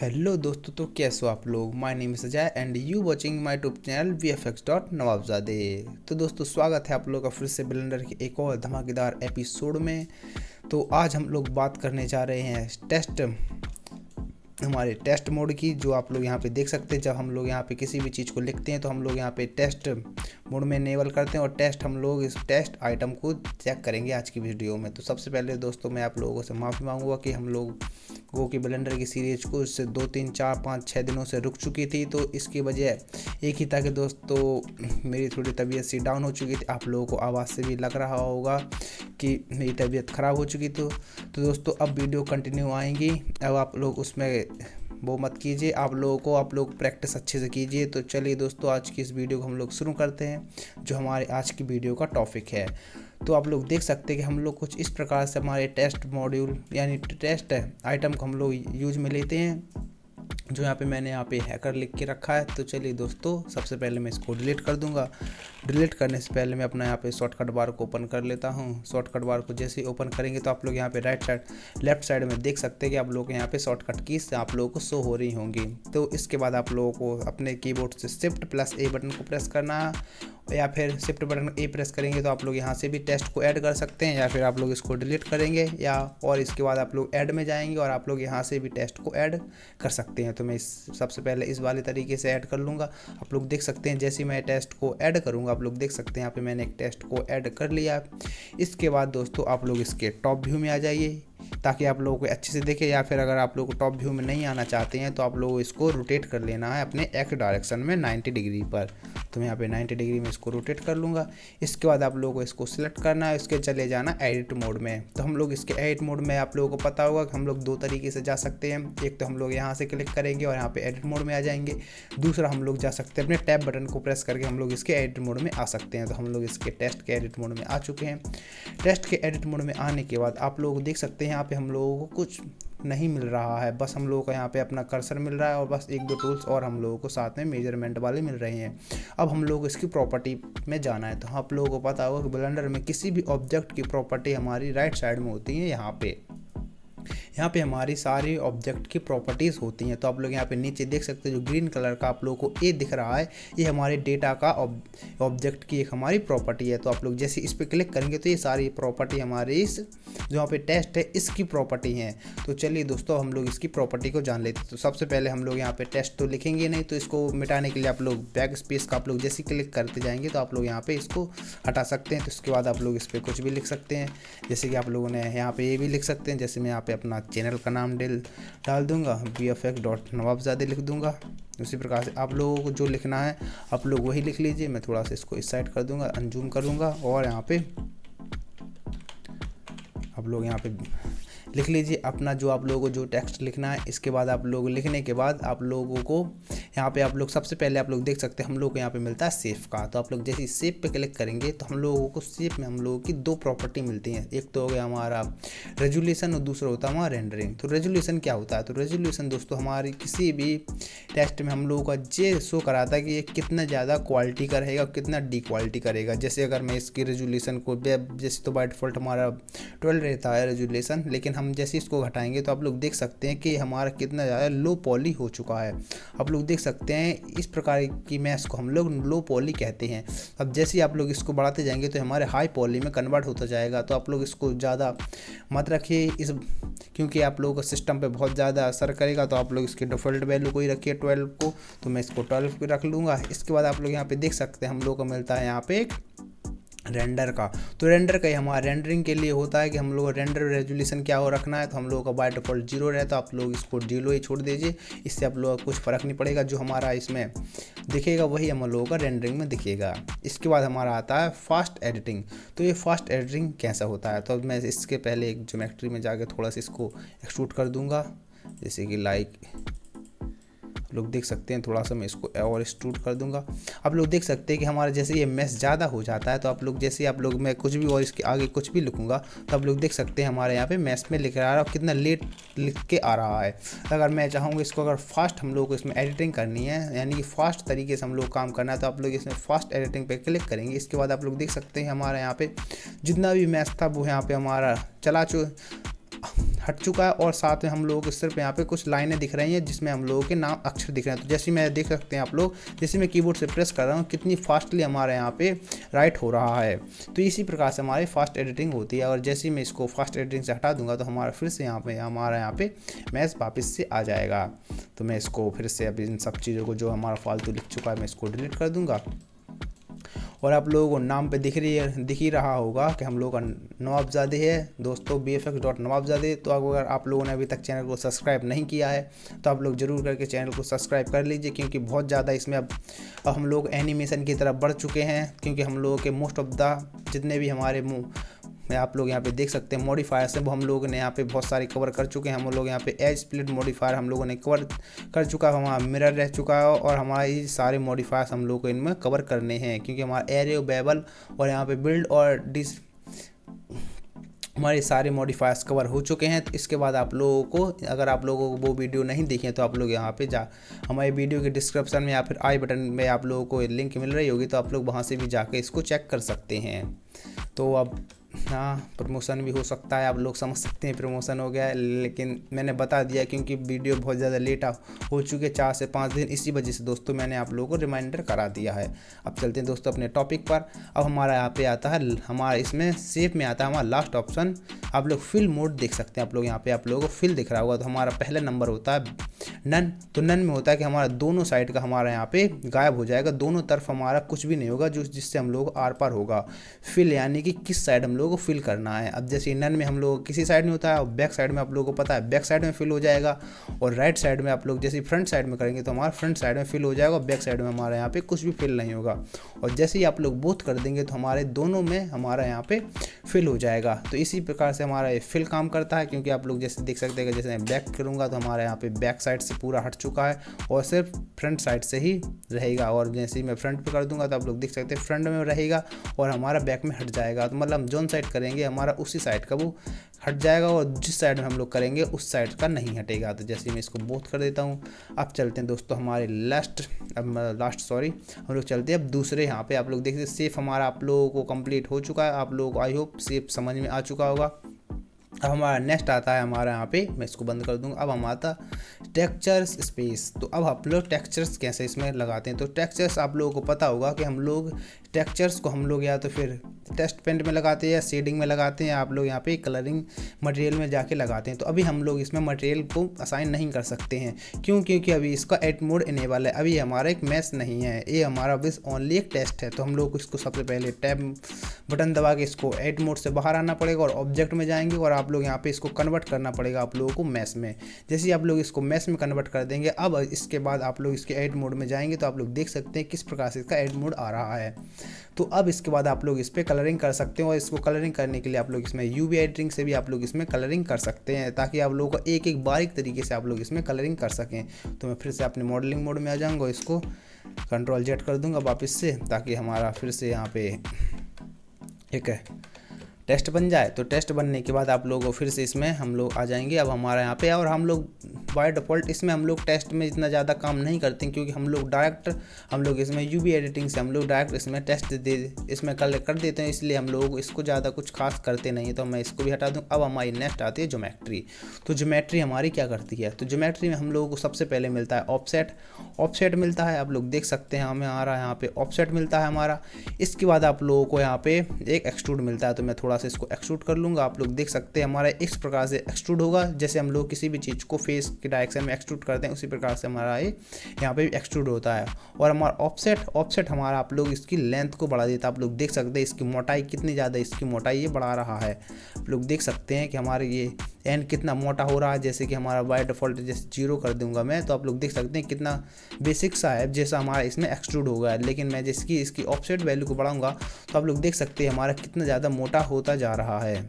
Hello दोस्तों, तो कैसे हो आप लोग। My name is Ajay and you watching my YouTube channel VFX.नवाबजादे। तो दोस्तों, स्वागत है आप लोगों का फिर से ब्लेंडर के एक और धमाकेदार एपिसोड में। तो आज हम लोग बात करने जा रहे हैं हमारे टेस्ट मोड की, जो आप लोग यहाँ पे देख सकते हैं। जब हम लोग यहाँ पे किसी भी चीज़ को लिखते हैं तो हम लोग यहाँ पे टेस्ट मोड में इनेबल करते हैं और हम लोग इस टेस्ट आइटम को चेक करेंगे आज की वीडियो में। तो सबसे पहले दोस्तों, मैं आप लोगों से माफ़ी मांगूंगा कि हम लोगों की ब्लेंडर की सीरीज को इससे 2 3 4 5 6 दिनों से रुक चुकी थी। तो इसकी वजह एक ही था कि दोस्तों मेरी थोड़ी तबीयत सी डाउन हो चुकी थी। आप लोगों को आवाज़ से भी लग रहा होगा कि मेरी तबीयत ख़राब हो चुकी। तो दोस्तों, अब वीडियो कंटिन्यू आएंगी। अब आप लोग उसमें वो मत कीजिए, आप लोग प्रैक्टिस अच्छे से कीजिए। तो चलिए दोस्तों, आज की इस वीडियो को हम लोग शुरू करते हैं, जो हमारे आज की वीडियो का टॉपिक है। तो आप लोग देख सकते हैं कि हम लोग कुछ इस प्रकार से हमारे टेस्ट मॉड्यूल यानी टेस्ट आइटम को हम लोग यूज में लेते हैं, जो यहाँ पे मैंने यहाँ पे हैकर लिख के रखा है। तो चलिए दोस्तों, सबसे पहले मैं इसको डिलीट कर दूंगा। डिलीट करने से पहले मैं अपना यहाँ पे शॉर्टकट बार को ओपन कर लेता हूँ। शॉर्टकट बार को जैसे ही ओपन करेंगे तो आप लोग यहाँ पे लेफ्ट साइड में देख सकते हैं कि आप लोग यहाँ पे शॉर्टकट कीज आप लोगों को शो हो रही होंगी। तो इसके बाद आप लोगों को अपने कीबोर्ड से Shift+A बटन को प्रेस करना है, या फिर शिफ्ट बटन A प्रेस करेंगे तो आप लोग यहाँ से भी टेस्ट को ऐड कर सकते हैं, या फिर आप लोग इसको डिलीट करेंगे और इसके बाद आप लोग ऐड में जाएंगे और आप लोग यहाँ से भी टेस्ट को ऐड कर सकते हैं। तो मैं सबसे पहले इस वाले तरीके से ऐड कर लूँगा। आप लोग देख सकते हैं जैसे मैं टेस्ट को ऐड करूँगा, आप लोग देख सकते हैं यहाँ पे मैंने एक टेस्ट को ऐड कर लिया। इसके बाद दोस्तों, आप लोग इसके टॉप व्यू में आ जाइए ताकि आप लोगों को अच्छे से देखे, या फिर अगर आप लोग को टॉप व्यू में नहीं आना चाहते हैं तो आप लोगों को इसको रोटेट कर लेना है अपने एक्स डायरेक्शन में 90 डिग्री पर। तो मैं यहाँ पे 90 डिग्री में इसको रोटेट कर लूँगा। इसके बाद आप लोगों को इसको सिलेक्ट करना है, इसके चले जाना एडिट मोड में। तो हम लोग इसके एडिट मोड में आप लोगों को पता होगा कि हम लोग 2 तरीके से जा सकते हैं। एक तो हम लोग यहाँ से क्लिक करेंगे और यहाँ पे एडिट मोड में आ जाएंगे। दूसरा हम लोग जा सकते हैं अपने टैब बटन को प्रेस करके हम लोग इसके एडिट मोड में आ सकते हैं। तो हम लोग इसके टेस्ट के एडिट मोड में आ चुके हैं। टेस्ट के एडिट मोड में आने के बाद आप लोग देख सकते हैं यहाँ पे हम लोगों को कुछ नहीं मिल रहा है, बस हम लोगों को यहाँ पे अपना कर्सर मिल रहा है और बस 1-2 टूल्स और हम लोगों को साथ में मेजरमेंट वाले मिल रहे हैं। अब हम लोग इसकी प्रॉपर्टी में जाना है। तो आप लोगों को पता होगा कि ब्लेंडर में किसी भी ऑब्जेक्ट की प्रॉपर्टी हमारी राइट साइड में होती है। यहाँ पे हमारी सारी ऑब्जेक्ट की प्रॉपर्टीज़ होती हैं। तो आप लोग यहाँ पे नीचे देख सकते हैं जो ग्रीन कलर का आप लोगों को ए दिख रहा है, ये हमारे डेटा का ऑब्जेक्ट की एक हमारी प्रॉपर्टी है। तो आप लोग जैसे इस पर क्लिक करेंगे तो ये सारी प्रॉपर्टी हमारी इस जो यहाँ पे टेस्ट है इसकी प्रॉपर्टी हैं। तो चलिए दोस्तों, हम लोग इसकी प्रॉपर्टी को जान लेते हैं। तो सबसे पहले हम लोग यहाँ पे टेस्ट तो लिखेंगे नहीं, तो इसको मिटाने के लिए आप लोग बैक स्पेस का आप लोग जैसे क्लिक करते जाएंगे तो आप लोग यहाँ पे इसको हटा सकते हैं। तो इसके बाद आप लोग इस पर कुछ भी लिख सकते हैं, जैसे कि आप लोगों ने यहाँ पे ये भी लिख सकते हैं। जैसे मैं यहाँ पे अपना चैनल का नाम डाल दूंगा, VFX.नवाबजादे लिख दूंगा। उसी प्रकार से आप लोगों को जो लिखना है आप लोग वही लिख लीजिए। मैं थोड़ा सा इसको इस साइड कर दूंगा, अनजूम करूंगा और यहाँ पे आप लोग यहाँ पे लिख लीजिए अपना जो आप लोगों को जो टेक्स्ट लिखना है। इसके बाद आप लोग लिखने के बाद आप लोगों को यहाँ पे आप लोग सबसे पहले आप लोग देख सकते हैं हम लोग को यहाँ पे मिलता है सेफ का। तो आप लोग जैसे सेफ पे क्लिक करेंगे तो हम लोगों को सेफ में हम लोगों की 2 प्रॉपर्टी मिलती हैं। एक तो हो गया हमारा रेजोल्यूशन और दूसरा होता है हमारा रेंडरिंग। तो रेजोल्यूशन क्या होता है? तो रेजोल्यूशन दोस्तों हमारी किसी भी टेस्ट में हम लोगों का ये शो कराता है कि ये कितना ज़्यादा क्वालिटी का रहेगा, कितना डी क्वालिटी करेगा। जैसे अगर मैं इसकी रेजोल्यूशन को जैसे तो बाय डिफ़ॉल्ट हमारा 12 रहता है रेजोल्यूशन, लेकिन हम जैसे इसको घटाएंगे तो आप लोग देख सकते हैं कि हमारा कितना ज़्यादा लो पॉली हो चुका है। आप लोग देख सकते हैं इस प्रकार की मैश को हम लोग लो पॉली कहते हैं। अब जैसे ही आप लोग इसको बढ़ाते जाएंगे तो हमारे हाई पॉली में कन्वर्ट होता जाएगा। तो आप लोग इसको ज़्यादा मत रखिए क्योंकि आप लोगों का सिस्टम पे बहुत ज़्यादा असर करेगा। तो आप लोग इसकी डिफ़ॉल्ट वैल्यू को ही रखिए 12 को। तो मैं इसको 12 पे रख लूँगा। इसके बाद आप लोग यहाँ पे देख सकते हैं हम लोग को मिलता है यहाँ पे एक रेंडर का। तो रेंडर का ही हमारा रेंडरिंग के लिए होता है कि हम लोग रेंडर रेजोल्यूशन क्या हो रखना है। तो हम लोगों का बाय डिफ़ॉल्ट 0 रहता है, तो आप लोग इसको 0 ही छोड़ दीजिए। इससे आप लोगों का कुछ फ़र्क नहीं पड़ेगा, जो हमारा इसमें दिखेगा वही हम लोगों का रेंडरिंग में दिखेगा। इसके बाद हमारा आता है फास्ट एडिटिंग। तो ये फास्ट एडिटिंग कैसा होता है? तो मैं इसके पहले एक ज्योमेट्री में जाके थोड़ा सा इसको एक्सट्रूड कर दूँगा, जैसे कि लोग देख सकते हैं। थोड़ा सा मैं इसको और एक्सट्रूड कर दूंगा। आप लोग देख सकते हैं कि हमारा जैसे ये मैश ज़्यादा हो जाता है तो आप लोग जैसे आप लोग मैं कुछ भी और इसके आगे कुछ भी लिखूंगा तो आप लोग देख सकते हैं हमारे यहाँ पे मैश में लिख रहा है और कितना लेट लिख के आ रहा है। अगर मैं चाहूँगा इसको अगर फास्ट हम लोग को इसमें एडिटिंग करनी है, यानी कि फास्ट तरीके से हम लोग काम करना है, तो आप लोग इसमें फास्ट एडिटिंग पर क्लिक करेंगे। इसके बाद आप लोग देख सकते हैं हमारे यहाँ पे जितना भी मैश था वो यहाँ पे हमारा हट चुका है और साथ में हम लोगों को सिर्फ यहाँ पे कुछ लाइनें दिख रही हैं जिसमें हम लोगों के नाम अक्षर दिख रहे हैं। तो जैसे मैं देख सकते हैं आप लोग, जैसे मैं कीबोर्ड से प्रेस कर रहा हूँ कितनी फास्टली हमारे यहाँ पे राइट हो रहा है। तो इसी प्रकार से हमारी फास्ट एडिटिंग होती है। और जैसे ही मैं इसको फास्ट एडिटिंग से हटा दूंगा तो हमारा फिर से हमारा यहाँ पे मैच वापस से आ जाएगा। तो मैं इसको फिर से अब इन सब चीज़ों को जो हमारा फालतू लिख चुका है मैं इसको डिलीट कर दूंगा। और आप लोगों को नाम पे दिख ही रहा होगा कि हम लोग का नवाबजादे है दोस्तों, bfx.nawabzade। तो अगर आप लोगों ने अभी तक चैनल को सब्सक्राइब नहीं किया है तो आप लोग ज़रूर करके चैनल को सब्सक्राइब कर लीजिए, क्योंकि बहुत ज़्यादा इसमें अब हम लोग एनिमेशन की तरफ बढ़ चुके हैं। क्योंकि हम लोगों के मोस्ट ऑफ द जितने भी हमारे आप लोग यहाँ पे देख सकते हैं मॉडिफायर्स हैं, वो हम लोगों ने यहाँ पे बहुत सारे कवर कर चुके हैं। हम लोग यहाँ पे एज स्प्लिट मॉडिफायर हम लोगों ने कवर कर चुका है, हमारा मिरर रह चुका है और हमारे सारे मॉडिफायर्स हम लोग को इनमें कवर करने हैं। क्योंकि हमारा एरे बेबल और यहाँ पे बिल्ड और डिस हमारे सारे मॉडिफायर्स कवर हो चुके हैं। तो इसके बाद आप लोगों को, अगर आप लोगों को वो वीडियो नहीं देखें तो आप लोग यहाँ पे हमारे वीडियो के डिस्क्रिप्शन में या फिर आई बटन में आप लोगों को लिंक मिल रही होगी, तो आप लोग वहाँ से भी जाके इसको चेक कर सकते हैं। तो अब हाँ, प्रमोशन भी हो सकता है, आप लोग समझ सकते हैं प्रमोशन हो गया है, लेकिन मैंने बता दिया क्योंकि वीडियो बहुत ज़्यादा लेट हो चुके 4 से 5 दिन, इसी वजह से दोस्तों मैंने आप लोगों को रिमाइंडर करा दिया है। अब चलते हैं दोस्तों अपने टॉपिक पर। अब हमारा यहाँ पे आता है, हमारा इसमें सेफ में आता है हमारा लास्ट ऑप्शन, आप लोग फिल मोड देख सकते हैं। आप लोग यहाँ पे आप लोगों को फिल दिख रहा होगा। तो हमारा पहला नंबर होता है नन। तो नन में होता है कि हमारा दोनों साइड का हमारा यहाँ पे गायब हो जाएगा, दोनों तरफ हमारा कुछ भी नहीं होगा जिससे हम लोग आर पार होगा। फिल यानी कि किस साइड हम लोगों को फिल करना है। अब जैसे नन में हम लोग किसी साइड में होता है और बैक साइड में आप लोगों को पता है बैक साइड में फिल हो जाएगा, और राइट साइड में आप लोग जैसे फ्रंट साइड में करेंगे तो हमारा फ्रंट साइड में फिल हो जाएगा और बैक साइड में हमारे यहाँ पे कुछ भी फिल नहीं होगा। और जैसे ही आप लोग बोथ कर देंगे तो हमारे दोनों में हमारा यहाँ पे फिल हो जाएगा। तो इसी प्रकार से हमारा ये फिल काम करता है। क्योंकि आप लोग जैसे देख सकते हैं कि जैसे मैं बैक करूँगा तो हमारे यहाँ पे बैक साइड से पूरा हट चुका है और सिर्फ फ्रंट साइड से ही रहेगा। और जैसे ही मैं फ्रंट पे कर दूंगा तो आप लोग देख सकते हैं फ्रंट में रहेगा और हमारा बैक में हट जाएगा। तो मतलब जोन साइड करेंगे हमारा उसी साइड का वो हट जाएगा और जिस साइड में हम लोग करेंगे उस साइड का नहीं हटेगा। तो जैसे मैं इसको बोथ कर देता हूँ। अब चलते हैं दोस्तों हमारे हम लोग चलते हैं अब दूसरे। यहाँ पे आप लोग देखते हैं सेफ हमारा आप लोगों को कंप्लीट हो चुका है। आप लोगों को आई होप सेफ समझ में आ चुका होगा। अब हमारा नेक्स्ट आता है हमारा यहाँ पे, मैं इसको बंद कर दूंगा। अब हम आता टेक्सचर्स स्पेस। तो अब आप लोग टेक्सचर्स कैसे इसमें लगाते हैं। तो टेक्सचर्स आप लोगों को पता होगा कि हम लोग टेक्सचर्स को हम लोग या तो फिर टेस्ट पेंट में लगाते हैं या शेडिंग में लगाते हैं, आप लोग यहाँ पे कलरिंग मटेरियल में जाके लगाते हैं। तो अभी हम लोग इसमें मटेरियल को असाइन नहीं कर सकते हैं। क्यों? क्योंकि अभी इसका एड मोड इनेबल है, अभी हमारा एक मैच नहीं है, ये हमारा बस ओनली एक टेस्ट है। तो हम लोग इसको सबसे पहले टैब बटन दबा के इसको एड मोड से बाहर आना पड़ेगा और ऑब्जेक्ट में जाएंगे और आप लोग यहाँ पे इसको कन्वर्ट करना पड़ेगा आप लोगों को मैश में। जैसे ही आप लोग इसको मैश में कन्वर्ट कर देंगे, अब इसके बाद आप लोग इसके एड मोड में जाएंगे तो आप लोग देख सकते हैं किस प्रकार से इसका एड मोड आ रहा है। तो अब इसके बाद आप लोग इस पर कलरिंग कर सकते हैं और इसको कलरिंग करने के लिए आप लोग इसमें यूवी एडिटिंग से भी आप लोग इसमें कलरिंग कर सकते हैं, ताकि आप लोगों को एक एक बारीक तरीके से आप लोग इसमें कलरिंग कर सकें। तो मैं फिर से अपने मॉडलिंग मोड में आ जाऊँगा, इसको Ctrl Z कर दूंगा वापस से, ताकि हमारा फिर से यहाँ पे एक टेस्ट बन जाए। तो टेस्ट बनने के बाद आप लोगों को फिर से इसमें हम लोग आ जाएंगे अब हमारा यहाँ पे। और हम लोग बाय डिफ़ॉल्ट इसमें हम लोग टेस्ट में इतना ज़्यादा काम नहीं करते, क्योंकि हम लोग डायरेक्ट हम लोग इसमें यूवी एडिटिंग से हम लोग डायरेक्ट इसमें टेस्ट इसमें कर देते हैं, इसलिए हम लोग इसको ज़्यादा कुछ खास करते नहीं है। तो मैं इसको भी हटा दूँ। अब हमारी नेक्स्ट आती है ज्योमेट्री। तो ज्योमेट्री हमारी क्या करती है। तो ज्योमेट्री में हम लोगों को सबसे पहले मिलता है ऑफसेट मिलता है, आप लोग देख सकते हैं हमारा यहाँ पे ऑफसेट मिलता है हमारा। इसके बाद आप लोगों को यहाँ पे एक एक्सट्रूड मिलता है। तो मैं थोड़ा सा इसको एक्सट्रूड कर लूँगा। आप लोग देख सकते हैं हमारा इस प्रकार से एक्सट्रूड होगा, जैसे हम लोग किसी भी चीज़ को फेस के डायरेक्शन में एक्सट्रूड करते हैं उसी प्रकार से हमारा ये यहाँ पे एक्सट्रूड होता है। और हमारा ऑफसेट हमारा आप लोग इसकी लेंथ को बढ़ा देता है। आप लोग देख सकते हैं इसकी मोटाई कितनी ज़्यादा, इसकी मोटाई ये बढ़ा रहा है। आप लोग देख सकते हैं कि हमारे ये एंड कितना मोटा हो रहा है। जैसे कि हमारा बाय डिफ़ॉल्ट जैसे 0 कर दूंगा मैं, तो आप लोग देख सकते हैं कितना बेसिक सा है जैसा हमारा इसमें एक्सट्रूड हो गया है। लेकिन मैं जैसे इसकी ऑफसेट वैल्यू को बढ़ाऊंगा तो आप लोग देख सकते हैं हमारा कितना ज़्यादा मोटा होता जा रहा है।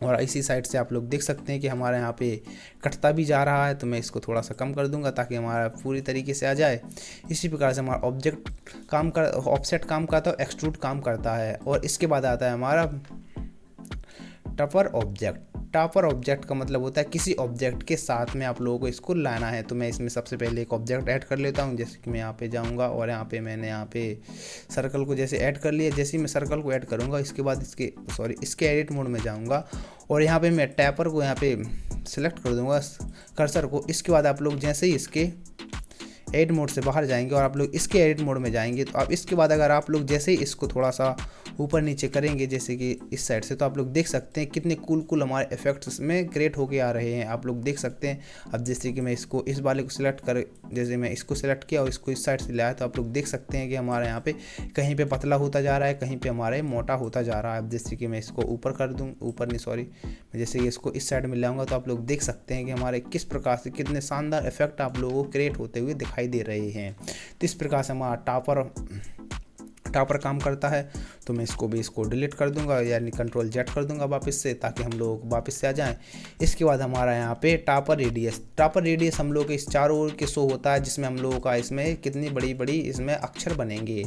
और इसी साइड से आप लोग देख सकते हैं कि हमारे यहाँ पे कटता भी जा रहा है। तो मैं इसको थोड़ा सा कम कर दूंगा ताकि हमारा पूरी तरीके से आ जाए। इसी प्रकार से हमारा ऑफसेट काम करता है, एक्सट्रूड काम करता है। और इसके बाद आता है हमारा टफर ऑब्जेक्ट। टॉपर ऑब्जेक्ट का मतलब होता है किसी ऑब्जेक्ट के साथ में आप लोगों को इसको लाना है। तो मैं इसमें सबसे पहले एक ऑब्जेक्ट ऐड कर लेता हूँ। जैसे कि मैं यहाँ पे जाऊँगा और यहाँ पे मैंने यहाँ पे सर्कल को जैसे ऐड कर लिया। जैसे ही मैं सर्कल को ऐड करूँगा इसके बाद इसके एडिट मोड में जाऊँगा और यहाँ पे मैं टैपर को यहाँ पे सिलेक्ट कर दूँगा कर्सर को। इसके बाद आप लोग जैसे ही इसके एडिट मोड से बाहर जाएंगे और आप लोग इसके एडिट मोड में जाएंगे तो अब इसके बाद अगर आप लोग जैसे ही इसको थोड़ा सा ऊपर नीचे करेंगे जैसे कि इस साइड से, तो आप लोग देख सकते हैं कितने कूल हमारे इफेक्ट्स इसमें क्रिएट होके आ रहे हैं। आप लोग देख सकते हैं। अब जैसे कि मैं इसको इस वाले को सिलेक्ट कर, जैसे मैं इसको सिलेक्ट किया और इसको इस साइड से लाया तो आप लोग देख सकते हैं कि हमारे यहाँ पे कहीं पे पतला होता जा रहा है, कहीं पे हमारे मोटा होता जा रहा है। अब जैसे कि मैं इसको ऊपर कर दूँ, ऊपर नहीं सॉरी, मैं जैसे कि इसको इस साइड में लाऊंगा तो आप लोग देख सकते हैं कि हमारे किस प्रकार से कितने शानदार इफेक्ट आप लोगों को क्रिएट होते हुए दिखाई दे रहे हैं। तो इस प्रकार से हमारा टॉपर काम करता है। तो मैं इसको डिलीट कर दूंगा, यानी कंट्रोल जेड कर दूंगा वापस से, ताकि हम लोग वापस से आ जाएं। इसके बाद हमारा यहाँ पे टॉपर रेडियस हम लोग के इस चारों ओर के शो होता है, जिसमें हम लोगों का इसमें कितनी बड़ी बड़ी इसमें अक्षर बनेंगे।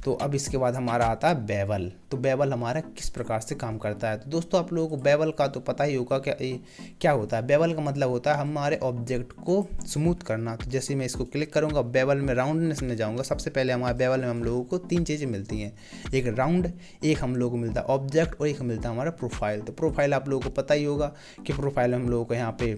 तो अब इसके बाद हमारा आता है बेवल। तो बेवल हमारा किस प्रकार से काम करता है। तो दोस्तों आप लोगों को बेवल का तो पता ही होगा क्या होता है। बेवल का मतलब होता है हमारे ऑब्जेक्ट को स्मूथ करना। तो जैसे मैं इसको क्लिक करूँगा बेवल में राउंडनेस में जाऊँगा, सबसे पहले हमारे बेवल में हम लोगों को 3 चीज़ें मिलती हैं, एक राउंड, एक हम लोगों को मिलता है ऑब्जेक्ट और एक मिलता है हमारा प्रोफाइल। तो प्रोफाइल आप लोगों को पता ही होगा कि प्रोफाइल में हम लोगों को यहाँ पे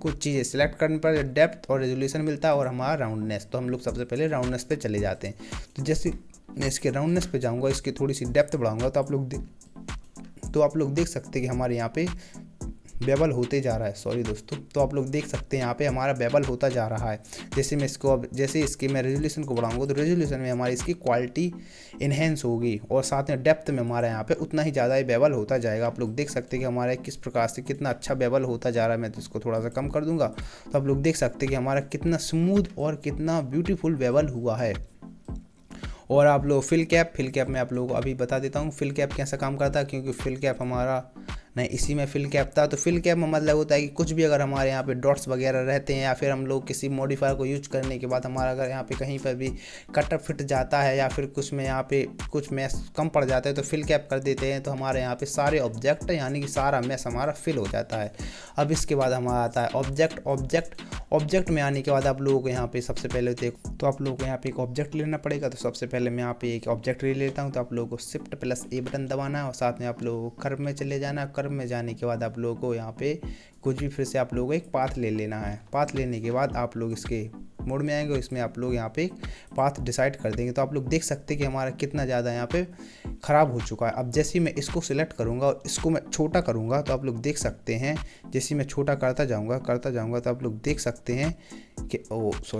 कुछ चीज़ें सिलेक्ट करने पर डेप्थ और रेजोल्यूशन मिलता है और हमारा राउंडनेस। तो हम लोग सबसे पहले राउंडनेस पे चले जाते हैं। तो जैसे मैं इसके राउंडनेस पे जाऊँगा, इसकी थोड़ी सी डेप्थ बढ़ाऊँगा तो आप लोग देख सकते हैं कि हमारे यहाँ पे बेबल होते जा रहा है। सॉरी दोस्तों, तो आप लोग देख सकते हैं यहाँ पे हमारा बेबल होता जा रहा है। जैसे मैं इसको अब जैसे इसकी मैं रेजोल्यूशन को बढ़ाऊंगा तो रेजोल्यूशन में हमारी इसकी क्वालिटी इन्हेंस होगी और साथ में डेप्थ में हमारा यहाँ पे उतना ही ज़्यादा बेबल होता जाएगा। आप लोग देख सकते हैं कि हमारा किस प्रकार से कितना अच्छा बेबल होता जा रहा है। मैं तो इसको थोड़ा सा कम कर दूंगा तो आप लोग देख सकते हैं कि हमारा कितना स्मूथ और कितना ब्यूटीफुल बेबल हुआ है। और आप लोग फिल कैप में आप लोगों को अभी बता देता हूँ फिल कैप कैसा काम करता है, क्योंकि फिल कैप हमारा नहीं इसी में फिल कैप था। तो फिल कैप में मतलब होता है कि कुछ भी अगर हमारे यहाँ पे डॉट्स वगैरह रहते हैं या फिर हम लोग किसी मॉडिफायर को यूज करने के बाद हमारा अगर यहाँ पे कहीं पर भी कटर फिट जाता है या फिर कुछ में यहाँ पे कुछ मैस कम पड़ जाता है तो फिल कैप कर देते हैं। तो हमारे यहाँ पे सारे ऑब्जेक्ट यानी कि सारा मैस हमारा फिल हो जाता है। अब इसके बाद हमारा आता है ऑब्जेक्ट में आने के बाद आप लोगों को यहाँ पे सबसे पहले तो आप लोगों को यहाँ पे एक ऑब्जेक्ट लेना पड़ेगा। तो सबसे पहले मैं यहाँ पे एक ऑब्जेक्ट ले लेता हूँ। तो आप लोगों को Shift+A बटन दबाना है और साथ में आप लोगों को कर्व में चले जाना है। कर्व में जाने के बाद आप लोगों को यहाँ पे कुछ भी फिर से आप लोगों को एक पाथ ले लेना है। पाथ लेने के बाद आप लोग इसके मोड में आएंगे, इसमें आप लोग यहाँ पे पाथ डिसाइड कर देंगे। तो आप लोग देख सकते हैं कि हमारा कितना ज़्यादा यहाँ पे ख़राब हो चुका है। अब जैसे ही मैं इसको सिलेक्ट करूँगा और इसको मैं छोटा करूँगा तो आप लोग देख सकते हैं, जैसे मैं छोटा करता जाऊँगा तो आप लोग देख सकते हैं कि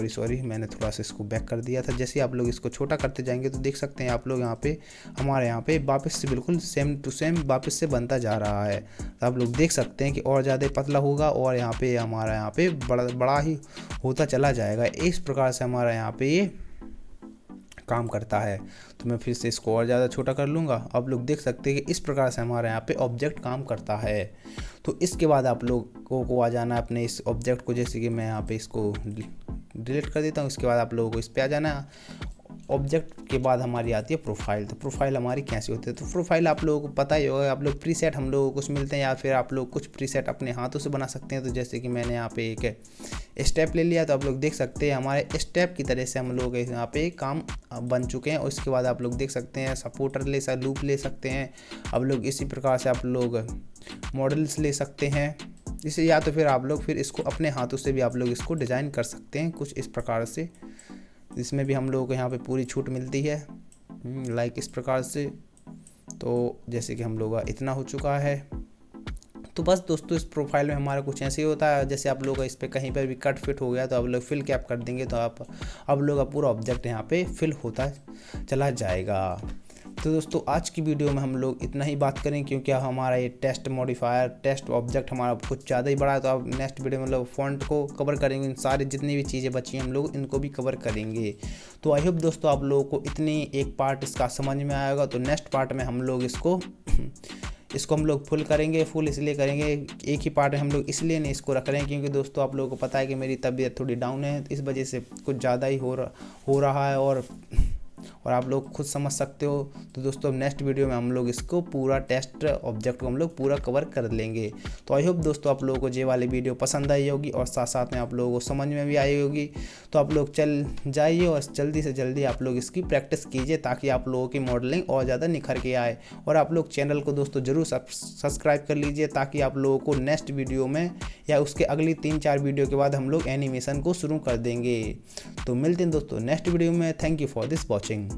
सॉरी मैंने थोड़ा सा इसको बैक कर दिया था। जैसे आप लोग इसको छोटा करते जाएंगे तो देख सकते हैं आप लोग यहाँ पे हमारे यहाँ पे वापस से बिल्कुल सेम टू सेम वापस से बनता जा रहा है। तो आप लोग देख सकते हैं कि और ज़्यादा पतला होगा और यहाँ पे हमारा यहाँ पे बड़ा ही होता चला जाएगा। इस प्रकार से हमारा यहाँ पे ये काम करता है। तो मैं फिर से इसको और ज़्यादा छोटा कर लूँगा। आप लोग देख सकते हैं कि इस प्रकार से हमारे यहाँ पे ऑब्जेक्ट काम करता है। तो इसके बाद आप लोगों को आ जाना अपने इस ऑब्जेक्ट को, जैसे कि मैं यहाँ पे इसको डिलीट कर देता हूँ। इसके बाद आप लोगों को इस पर आ जाना है। ऑब्जेक्ट के बाद हमारी आती है प्रोफाइल। तो प्रोफाइल हमारी कैसे होती है। तो प्रोफाइल आप लोगों को पता ही होगा, आप लोग प्रीसेट हम लोगों को कुछ मिलते हैं या फिर आप लोग कुछ प्रीसेट अपने हाथों से बना सकते हैं। तो जैसे कि मैंने यहाँ पे एक स्टेप ले लिया तो आप लोग देख सकते हैं हमारे स्टेप की तरह से हम लोग यहाँ पे काम बन चुके हैं। और इसके बाद आप लोग देख सकते हैं सपोर्टर लूप ले सकते हैं। अब लोग इसी प्रकार से आप लोग मॉडल्स ले सकते हैं इसे, या तो फिर आप लोग फिर इसको अपने हाथों से भी आप लोग इसको डिज़ाइन कर सकते हैं कुछ इस प्रकार से। इसमें भी हम लोगों को यहाँ पे पूरी छूट मिलती है लाइक इस प्रकार से। तो जैसे कि हम लोग इतना हो चुका है। तो बस दोस्तों इस प्रोफाइल में हमारा कुछ ऐसे ही होता है। जैसे आप लोग इस पर कहीं पर भी कट फिट हो गया तो आप लोग फिल कैप कर देंगे तो आप लोग का पूरा ऑब्जेक्ट यहाँ पे फिल होता चला जाएगा। तो दोस्तों आज की वीडियो में हम लोग इतना ही बात करें, क्योंकि हमारा ये टेस्ट ऑब्जेक्ट हमारा कुछ ज़्यादा ही बड़ा है। तो आप नेक्स्ट वीडियो में मतलब फॉन्ट को कवर करेंगे, इन सारी जितनी भी चीज़ें बची हैं हम लोग इनको भी कवर करेंगे। तो आई होप दोस्तों आप लोगों को इतनी एक पार्ट इसका समझ में आएगा। तो नेक्स्ट पार्ट में हम लोग इसको हम लोग फुल करेंगे। फुल इसलिए करेंगे, एक ही पार्ट में हम लोग इसलिए नहीं इसको रख रहे हैं क्योंकि दोस्तों आप लोगों को पता है कि मेरी तबीयत थोड़ी डाउन है, इस वजह से कुछ ज़्यादा ही हो रहा है और आप लोग खुद समझ सकते हो। तो दोस्तों नेक्स्ट वीडियो में हम लोग इसको पूरा टेस्ट ऑब्जेक्ट को हम लोग पूरा कवर कर लेंगे। तो आई होप दोस्तों आप लोगों को ये वाली वीडियो पसंद आई होगी और साथ साथ में आप लोगों को समझ में भी आई होगी। तो आप लोग चल जाइए और जल्दी से जल्दी आप लोग इसकी प्रैक्टिस कीजिए ताकि आप लोगों की मॉडलिंग और ज़्यादा निखर के आए। और आप लोग चैनल को दोस्तों ज़रूर सब्सक्राइब कर लीजिए ताकि आप लोगों को नेक्स्ट वीडियो में या उसके अगली 3-4 वीडियो के बाद हम लोग एनिमेशन को शुरू कर देंगे। तो मिलते हैं दोस्तों नेक्स्ट वीडियो में। Thank you for this watching.